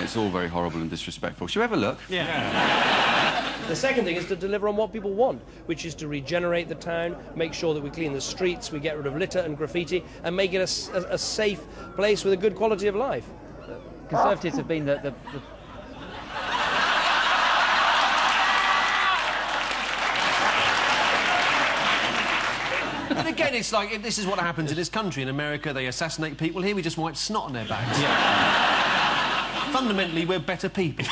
it's all very horrible and disrespectful. Shall we have a look? Yeah. The second thing is to deliver on what people want, which is to regenerate the town, make sure that we clean the streets, we get rid of litter and graffiti, and make it a safe place with a good quality of life. Conservatives have been the And again, it's like, this is what happens in this country. In America, they assassinate people. Here, we just wipe snot on their backs. Yeah. Fundamentally, we're better people.